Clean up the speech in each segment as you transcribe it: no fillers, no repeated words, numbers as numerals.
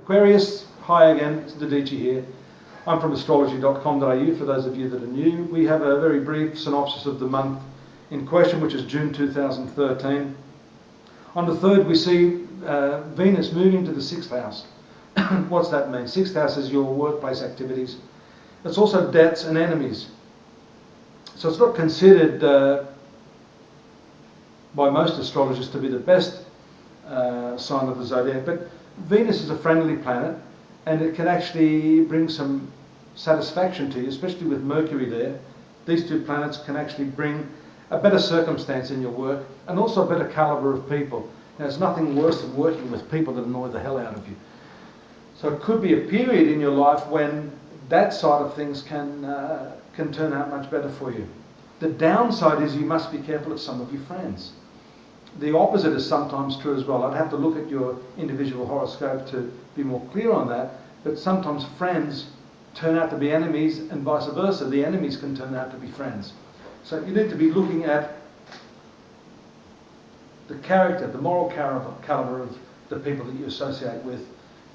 Aquarius, hi again, it's Dadhichi here. I'm from astrology.com.au for those of you that are new. We have a very brief synopsis of the month in question, which is June 2013. On the 3rd we see Venus moving to the 6th house. What's that mean? 6th house is your workplace activities. It's also debts and enemies. So it's not considered by most astrologers to be the best sign of the zodiac, but Venus is a friendly planet and it can actually bring some satisfaction to you, especially with Mercury there. These two planets can actually bring a better circumstance in your work and also a better caliber of people. Now, there's nothing worse than working with people that annoy the hell out of you. So it could be a period in your life when that side of things can turn out much better for you. The downside is you must be careful of some of your friends. The opposite is sometimes true as well. I'd have to look at your individual horoscope to be more clear on that, but sometimes friends turn out to be enemies and vice versa. The enemies can turn out to be friends. So you need to be looking at the character, the moral caliber of the people that you associate with,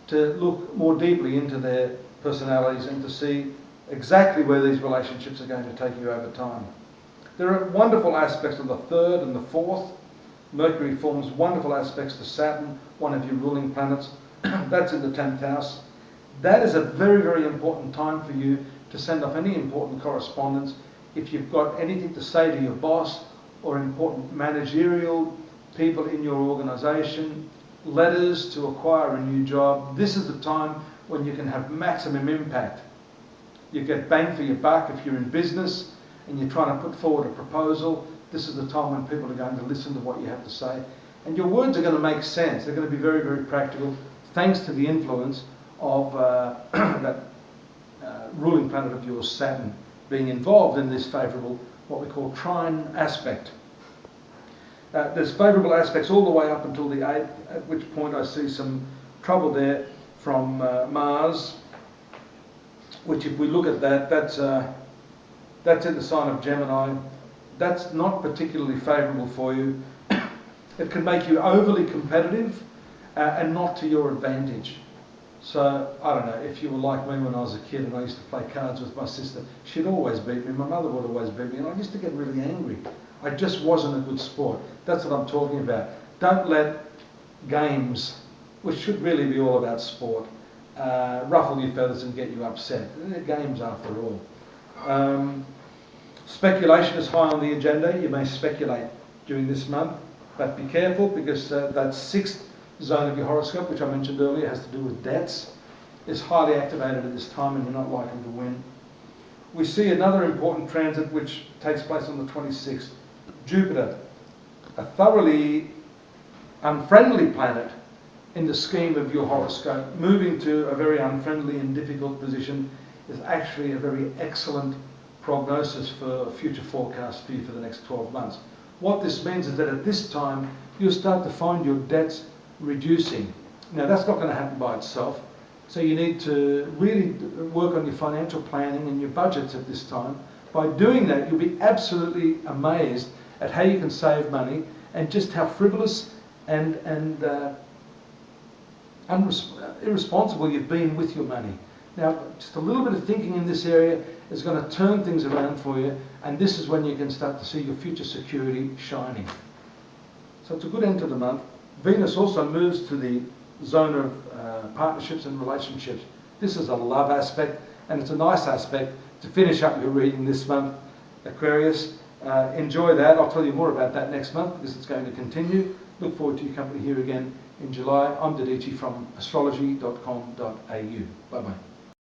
to look more deeply into their personalities and to see exactly where these relationships are going to take you over time. There are wonderful aspects on the 3rd and the 4th. Mercury forms wonderful aspects to Saturn, one of your ruling planets. That's in the 10th house. That is a very, very important time for you to send off any important correspondence. If you've got anything to say to your boss or important managerial people in your organization, letters to acquire a new job, this is the time when you can have maximum impact. You get bang for your buck if you're in business and you're trying to put forward a proposal. This is the time when people are going to listen to what you have to say. And your words are going to make sense. They're going to be very, very practical, thanks to the influence of that ruling planet of yours, Saturn, being involved in this favourable, what we call trine aspect. There's favourable aspects all the way up until the 8th, at which point I see some trouble there from Mars, which if we look at that, that's in the sign of Gemini. That's not particularly favourable for you. It can make you overly competitive and not to your advantage. So, I don't know, if you were like me when I was a kid and I used to play cards with my sister, she'd always beat me, my mother would always beat me, and I used to get really angry. I just wasn't a good sport. That's what I'm talking about. Don't let games, which should really be all about sport, ruffle your feathers and get you upset. They're games after all. Speculation is high on the agenda. You may speculate during this month, but be careful because that 6th zone of your horoscope, which I mentioned earlier, has to do with debts, is highly activated at this time and you're not likely to win. We see another important transit which takes place on the 26th. Jupiter, a thoroughly unfriendly planet in the scheme of your horoscope, moving to a very unfriendly and difficult position is actually a very excellent prognosis for future forecasts for you for the next 12 months. What this means is that at this time you'll start to find your debts reducing. Now that's not going to happen by itself, so you need to really work on your financial planning and your budgets at this time. By doing that, you'll be absolutely amazed at how you can save money and just how frivolous and irresponsible you've been with your money. Now, just a little bit of thinking in this area is going to turn things around for you, and this is when you can start to see your future security shining. So it's a good end to the month. Venus also moves to the zone of partnerships and relationships. This is a love aspect, and it's a nice aspect to finish up your reading this month, Aquarius. Enjoy that. I'll tell you more about that next month because it's going to continue. Look forward to your company here again in July. I'm Dadhichi from astrology.com.au. Bye-bye.